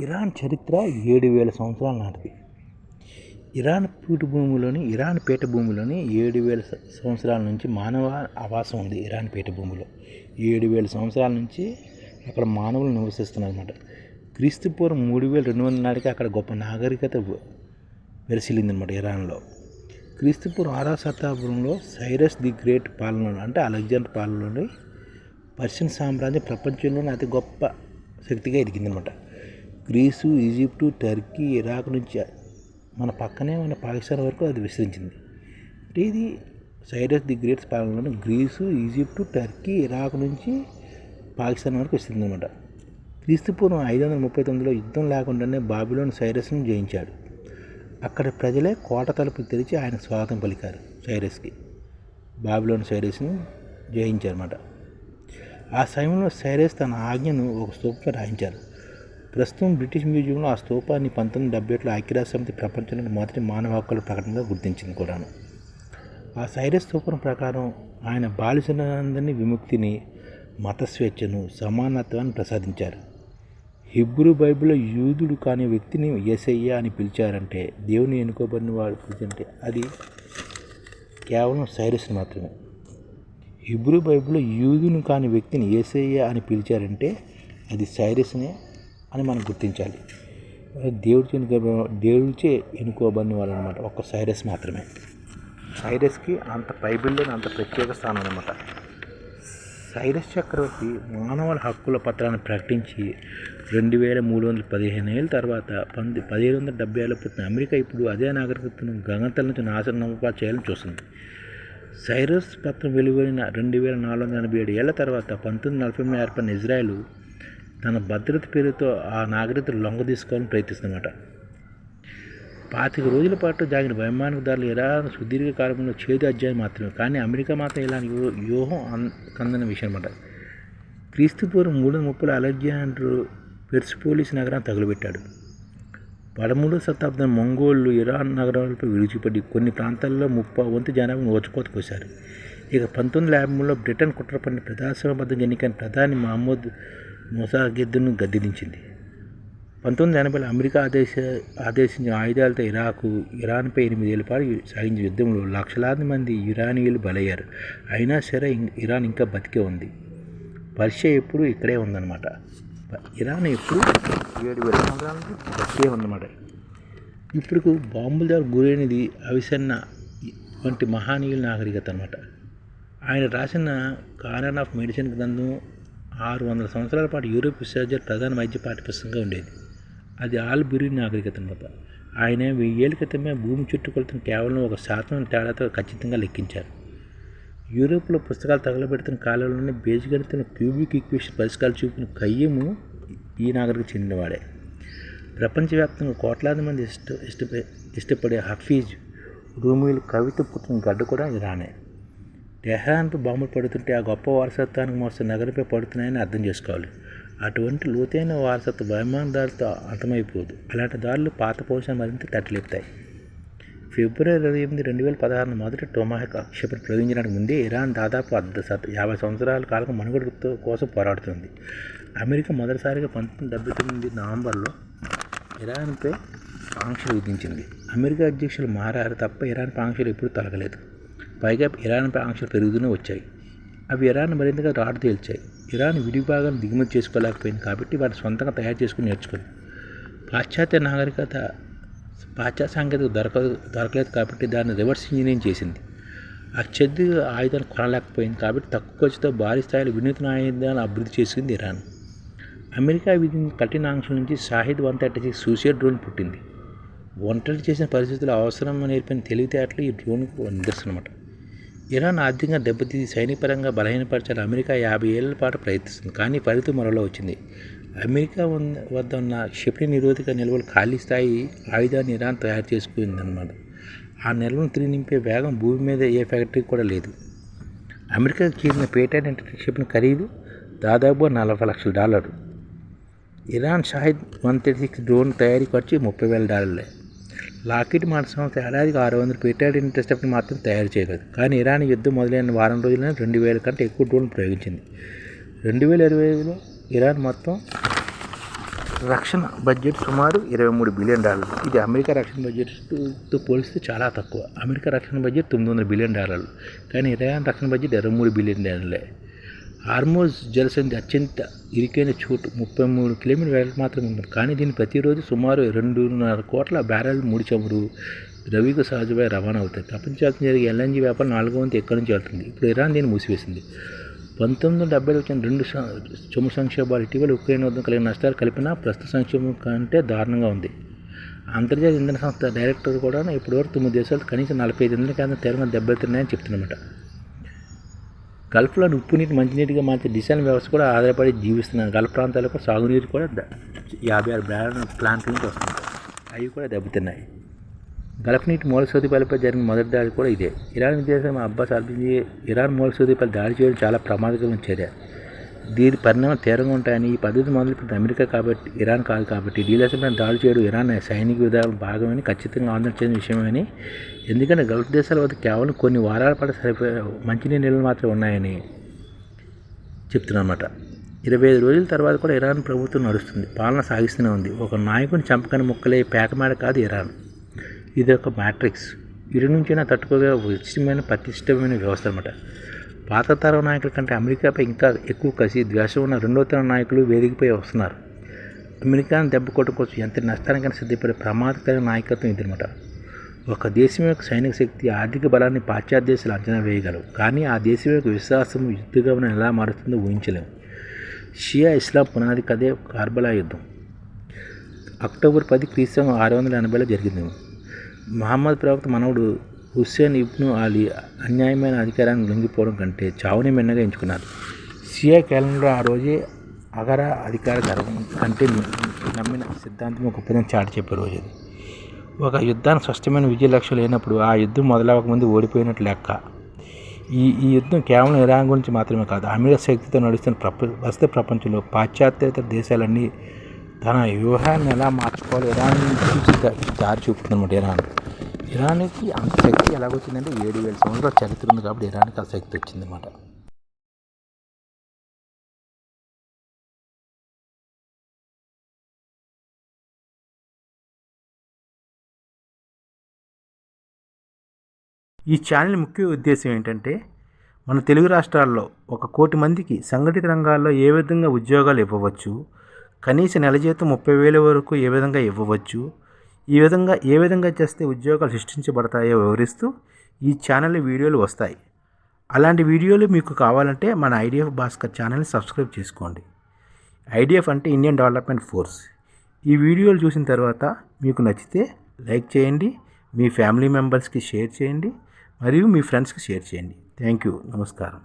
Iran చరిత్ర 7,000 సంవత్సరాల నాటిది. ఇరాన్ పీఠభూమిలోని 7,000 సంవత్సరాల నుంచి మానవ ఆవాసం ఉంది. ఇరాన్ పీఠభూమిలో 7,000 సంవత్సరాల నుంచి అక్కడ మానవులు నివసిస్తున్నారన్నమాట. క్రీస్తుపూర్వం 3,200 నాటికి అక్కడ గొప్ప నాగరికత వెరసిల్లిందనమాట. ఇరాన్లో క్రీస్తుపూర్వం 6వ శతాబ్దంలో సైరస్ ది గ్రేట్ పాలనలో, అంటే అలెగ్జాండర్ పాలనలోని పర్షియన్ సామ్రాజ్యం ప్రపంచంలోనే అతి గొప్ప శక్తిగా ఎదిగిందనమాట. గ్రీసు, ఈజిప్టు, టర్కీ, ఇరాక్ నుంచి మన పక్కనే ఉన్న పాకిస్తాన్ వరకు అది విస్తరించింది. అంటే ఇది సైరస్ ది గ్రేట్ పాలనలో గ్రీసు, ఈజిప్టు, టర్కీ, ఇరాక్ నుంచి పాకిస్తాన్ వరకు విస్తరించిందనమాట. క్రీస్తుపూర్వం 539లో యుద్ధం లేకుండానే బాబిలోన్ సైరస్ను జయించాడు. అక్కడ ప్రజలే కోట తలుపులు తెరిచి ఆయన స్వాగతం పలికారు. సైరస్కి బాబిలోన్ సైరస్ను జయించారన్నమాట. ఆ సమయంలో సైరస్ తన ఆజ్ఞను ఒక స్తూపంపై రాయించారు. ప్రస్తుతం బ్రిటిష్ మ్యూజియంలో ఆ స్తూపాన్ని 1978లో ఐక్యరాజ్యసమితి ప్రపంచంలోని మొదటి మానవ హక్కుల ప్రకటనగా గుర్తించింది కూడాను. ఆ సైరస్ స్తూపం ప్రకారం ఆయన బాలిసలందరినీ విముక్తిని, మత స్వేచ్ఛను, సమానత్వాన్ని ప్రసాదించారు. హిబ్రూ బైబిల్లో యూదుడు కాని వ్యక్తిని యేసయ్య అని పిలిచారంటే, దేవుని ఎన్నుకోబడిన వాడు పిలిచారంటే అది కేవలం సైరస్ని మాత్రమే. హిబ్రూ బైబిల్లో యూదుని కాని వ్యక్తిని యేసయ్య అని పిలిచారంటే అది సైరస్నే అని మనం గుర్తించాలి. దేవుడిచే ఎన్నుకోబడిన వాళ్ళు అనమాట, ఒక్క సైరస్ మాత్రమే. సైరస్కి అంత బైబిల్లోని అంత ప్రత్యేక స్థానం అనమాట. సైరస్ చక్రవర్తి మానవుల హక్కుల పత్రాన్ని ప్రకటించి 2315 ఏళ్ళ తర్వాత 1770లో పుట్టిన అమెరికా ఇప్పుడు అదే నాగరికతను గగనతల నుంచి నాశనం చేయాలని చూస్తుంది. సైరస్ పత్రం వెలువడిన 2487 ఏళ్ల తర్వాత 1940 ఏర్పడిన ఇజ్రాయెల్ తన భద్రత పేరుతో ఆ నాగరికతను లొంగ తీసుకోవాలని ప్రయత్నిస్తుందన్నమాట. 25 రోజుల పాటు జాగిన వైమానిక దాడులు ఇరాన్ సుదీర్ఘ కాలంలో చేదు అధ్యాయం మాత్రమే. కానీ అమెరికా మాత్రం ఇలాంటి వ్యూహం కందన విషయం అన్నమాట. క్రీస్తుపూర్వం 330లో అలెగ్జాండర్ పెర్సిపోలిస్ నగరాన్ని తగులుబెట్టాడు. 13వ శతాబ్దం మంగోళ్ళు ఇరాన్ నగరాలపై విడిచిపడి కొన్ని ప్రాంతాల్లో 30 వంతు జనాభాను ఓచుకోత కోశారు. ఇక 1953లో బ్రిటన్ కుట్రపడిన ప్రజాస్వామ్యబద్ధంగా ఎన్నికైన ప్రధాని మహమ్మద్ మొసాదెద్ను గద్దెదించింది. 1980లో అమెరికా ఆదేశించిన ఆయుధాలతో ఇరాన్పై 8 ఏళ్ల పాటు సాగించిన యుద్ధంలో లక్షలాది మంది ఇరానీయులు బలయ్యారు. అయినా సరే ఇరాన్ ఇంకా బతికే ఉంది. పర్షియా ఎప్పుడు ఇక్కడే ఉందన్నమాట. ఇరాన్ ఎప్పుడు 7,000 సంవత్సరాల నుంచి బతికే ఉందన్నమాట. ఇప్పుడు బాంబుల ద్వారా గురైనది అవిసెన్న వంటి మహానీయుల నాగరికత అన్నమాట. ఆయన రాసిన కానన్ ఆఫ్ మెడిసిన్ గ్రంథం 600 సంవత్సరాల పాటు యూరోప్ విశ్వవిద్యాలయ ప్రధాన వైద్య పాఠ్యపుస్తకంగా ఉండేది. అది ఆల్ బిర్యూన్ నాగరికత అన్నమాట. ఆయన 1000 ఏళ్ల క్రితమే భూమి చుట్టుకొలతను కేవలం 1% తేడాతో ఖచ్చితంగా లెక్కించారు. యూరోప్లో పుస్తకాలు తగలబెడుతున్న కాలంలోనే బీజగణితం క్యూబిక్ ఈక్వేషన్ పరిష్కారాలు చూపిన కయ్యము ఈ నాగరికత చెందినవాడే. ప్రపంచవ్యాప్తంగా కోట్లాది మంది ఇష్టపడే హఫీజ్, రూమీలు కవిత పుట్టిన గడ్డ కూడా ఇరానే. టెహ్రాన్పై బాంబులు పడుతుంటే ఆ గొప్ప వారసత్వానికి మోస్తున్న నగరంపై పడుతున్నాయని అర్థం చేసుకోవాలి. అటువంటి లోతైన వారసత్వ వైమాన దాడులతో అంతమైపోదు. అలాంటి దాడులు పాత పౌరుషాన్ని మరింత తట్టలేపుతాయి. ఫిబ్రవరి 28, 2016 మొదటి టొమాహక్ క్షిపణి ప్రయోగించడానికి ముందే ఇరాన్ దాదాపు 50 సంవత్సరాల కాలం మనుగడ కోసం పోరాడుతుంది. అమెరికా మొదటిసారిగా 1979 నవంబర్లో ఇరాన్పై ఆంక్షలు విధించింది. అమెరికా అధ్యక్షులు మారారు తప్ప ఇరాన్పై ఆంక్షలు ఎప్పుడూ తొలగలేదు. పైగా ఇరాన్పై ఆంక్షలు పెరుగుతూనే వచ్చాయి. అవి ఇరాన్ మరింతగా రాటు తేల్చాయి. ఇరాన్ విడి భాగాలను దిగుమతి చేసుకోలేకపోయింది కాబట్టి వాటిని సొంతంగా తయారు చేసుకుని నేర్చుకుంది. పాశ్చాత్య సాంకేతిక దొరకలేదు కాబట్టి దాన్ని రివర్స్ ఇంజనీరింగ్ చేసింది. అత్యధిక ఆయుధాలు కొనలేకపోయింది కాబట్టి తక్కువ ఖర్చుతో భారీ స్థాయిలో వినూత్న ఆయుధాలను అభివృద్ధి చేసింది ఇరాన్. అమెరికా విధించిన కఠిన ఆంక్షల నుంచి షాహిద్ 136 సూసైడ్ డ్రోన్ పుట్టింది. ఒంటరి చేసిన పరిస్థితుల్లో అవసరం నేర్పిన తెలివితేటలు ఈ డ్రోన్కు నిదర్శనం అన్నమాట. ఇరాన్ ఆర్థికంగా దెబ్బతీసి సైనికపరంగా బలహీనపరచాలని అమెరికా 50 ఏళ్ల పాటు ప్రయత్నిస్తుంది. కానీ ఫలితం మరోలా వచ్చింది. అమెరికా వద్ద ఉన్న క్షిపణి నిరోధక నిల్వలు ఖాళీ స్థాయి ఆయుధాన్ని ఇరాన్ తయారు చేసుకుందన్నమాట. ఆ నిల్వను తిరిగి నింపే వేగం భూమి మీద ఏ ఫ్యాక్టరీకి కూడా లేదు. అమెరికాకు చెందిన పేటెంట్ క్షిపణి ఖరీదు దాదాపు $40 లక్షలు. ఇరాన్ షాహిద్ 136 డ్రోన్ తయారీ ఖర్చు $30,000. లాకిడ్ మార్టిన్ సంస్థ ఏడాదికి 600 పేటెంట్ ఇంటర్సెప్టర్ని మాత్రం తయారు చేయగలదు. కానీ ఇరాన్ యుద్ధం మొదలైన వారం రోజుల్లోనే 2,000 కంటే ఎక్కువ డ్రోన్లు ప్రయోగించింది. 2025లో ఇరాన్ మొత్తం రక్షణ బడ్జెట్ సుమారు $23 బిలియన్. ఇది అమెరికా రక్షణ బడ్జెట్తో పోలిస్తే చాలా తక్కువ. అమెరికా రక్షణ బడ్జెట్ $900 బిలియన్, కానీ ఇరాన్ రక్షణ బడ్జెట్ $23 బిలియన్. హార్మోజ్ జలసంధి అత్యంత ఇరుకైన చోటు 33 కిలోమీటర్ వేల మాత్రమే ఉంటుంది, కానీ దీన్ని ప్రతిరోజు సుమారు 2.5 కోట్ల బ్యారెల్ ముడి చమురు రవికు సహజమై రవాణా అవుతాయి. ప్రపంచవ్యాప్తంగా జరిగే ఎల్ఎన్జీ వ్యాపారం 4వ వంతు ఎక్కడి నుంచి వెళ్తుంది. ఇప్పుడు ఇరాన్ దీన్ని మూసివేసింది. 1970లో వచ్చిన 2 చమురు సంక్షోభాలు ఇటీవల ఉక్రెయిన్ వద్ద కలిగిన నష్టాలు కలిపినా ప్రస్తుత సంక్షోభం కంటే దారుణంగా ఉంది. అంతర్జాతీయ ఇంధన సంస్థ డైరెక్టర్ కూడా ఇప్పటివరకు 9 దేశాలు కనీసం 45 ఇంధన కేంద్రాలు తీవ్రంగా దెబ్బతిన్నాయని చెప్తున్నమాట. గల్ఫ్లోని ఉప్పు నీటి మంచినీటిగా మార్చే డిసైన్ వ్యవస్థ కూడా ఆధారపడి జీవిస్తున్నారు. గల్ఫ్ ప్రాంతాలకు సాగునీరు కూడా 56 బ్యారెల్ ప్లాంట్ల నుంచి వస్తుంది, అవి కూడా దెబ్బతిన్నాయి. గల్ఫ్ నీటి మౌలిక సదుపాయాలపై జరిగిన మొదటి దాడి కూడా ఇదే. ఇరాన్ విదేశాంగ అబ్బాస్ అర్బిజీ ఇరాన్ మౌలిక సదుపాయాలు దాడి చేయడం చాలా ప్రమాదకరమైన చర్య, దీని పరిణామాలు తీవ్రంగా ఉంటాయని, ఈ పద్ధతి మొదలుపెట్టిన అమెరికా కాబట్టి ఇరాన్ కాదు కాబట్టి డీలర్స్పై దాడి చేయడం ఇరాన్ సైనిక విధానం భాగమని ఖచ్చితంగా ఆందోళన చెందిన విషయమని, ఎందుకంటే గల్ఫ్ దేశాల వద్ద కేవలం కొన్ని వారాల పాటు సరిపోయే మంచినీటి నీళ్ళు మాత్రమే ఉన్నాయని చెప్తున్నమాట. 25 రోజుల తర్వాత కూడా ఇరాన్ ప్రభుత్వం నడుస్తుంది, పాలన సాగిస్తూనే ఉంది. ఒక నాయకుని చంపకని ముక్కలే పేకమేడ కాదు ఇరాన్. ఇది ఒక మ్యాట్రిక్స్, ఇరు నుంచైనా తట్టుకోగా పటిష్టమైన వ్యవస్థ అనమాట. పాత తరం నాయకుల కంటే అమెరికాపై ఇంకా ఎక్కువ కసి ద్వేషం ఉన్న రెండో తరం నాయకులు వేదికపై వస్తున్నారు. అమెరికాను దెబ్బ కొట్టడం కోసం ఎంత నష్టానికైనా సిద్ధపడే ప్రమాదకరమైన నాయకత్వం ఇదనమాట. ఒక దేశం యొక్క సైనిక శక్తి, ఆర్థిక బలాన్ని పాశ్చాత్య దేశాలు అంచనా వేయగలవు, కానీ ఆ దేశం యొక్క విశ్వాసం యుద్ధగమనం ఎలా మారుతుందో ఊహించలేము. షియా ఇస్లాం పునాది కదే కార్బలా యుద్ధం. అక్టోబర్ 10 క్రీస్తు 680లో జరిగింది. మహమ్మద్ ప్రవక్త మనవడు హుస్సేన్ ఇబ్ను అలీ అన్యాయమైన అధికారాన్ని లొంగిపోవడం కంటే చావుని మిన్నగా ఎంచుకున్నారు. షియా క్యాలెండర్ ఆ రోజే అగర అధికార గర్వం కంటే నమ్మిన సిద్ధాంతం ఒక ఉపదం చాటి చెప్పే రోజు అది. ఒక యుద్ధానికి స్పష్టమైన విజయ లక్ష్యం లేనప్పుడు ఆ యుద్ధం మొదలవకముందు ఓడిపోయినట్లు లెక్క. ఈ యుద్ధం కేవలం ఇరాన్ గురించి మాత్రమే కాదు, అమెరికా శక్తితో నడుస్తున్న ప్రస్తుత ప్రపంచంలో పాశ్చాత్యేతర దేశాలన్నీ తన వ్యూహాన్ని ఎలా మార్చుకోవాలి ఇరాన్ చూసి దారి చూపుతుందన్నమాట. ఇరాన్కి అంత శక్తి ఎలాగొచ్చిందంటే 7,000 సంవత్సరాల చరిత్ర ఉంది కాబట్టి ఇరాన్కి ఆ శక్తి వచ్చిందన్నమాట. ఈ ఛానల్ ముఖ్య ఉద్దేశం ఏంటంటే, మన తెలుగు రాష్ట్రాల్లో 1 కోటి మందికి సంఘటిత రంగాల్లో ఏ విధంగా ఉద్యోగాలు ఇవ్వవచ్చు, కనీస నెల జీతం 30,000 వరకు ఏ విధంగా ఇవ్వవచ్చు, ఏ విధంగా చేస్తే ఉద్యోగాలు సృష్టించబడతాయో వివరిస్తూ ఈ ఛానల్ వీడియోలు వస్తాయి. అలాంటి వీడియోలు మీకు కావాలంటే మన ఐడిఎఫ్ భాస్కర్ ఛానల్ని సబ్స్క్రైబ్ చేసుకోండి. ఐడిఎఫ్ అంటే ఇండియన్ డెవలప్మెంట్ ఫోర్స్. ఈ వీడియోలు చూసిన తర్వాత మీకు నచ్చితే లైక్ చేయండి, మీ ఫ్యామిలీ మెంబర్స్కి షేర్ చేయండి, మరియు మీ ఫ్రెండ్స్కి షేర్ చేయండి. Thank you. నమస్కారం.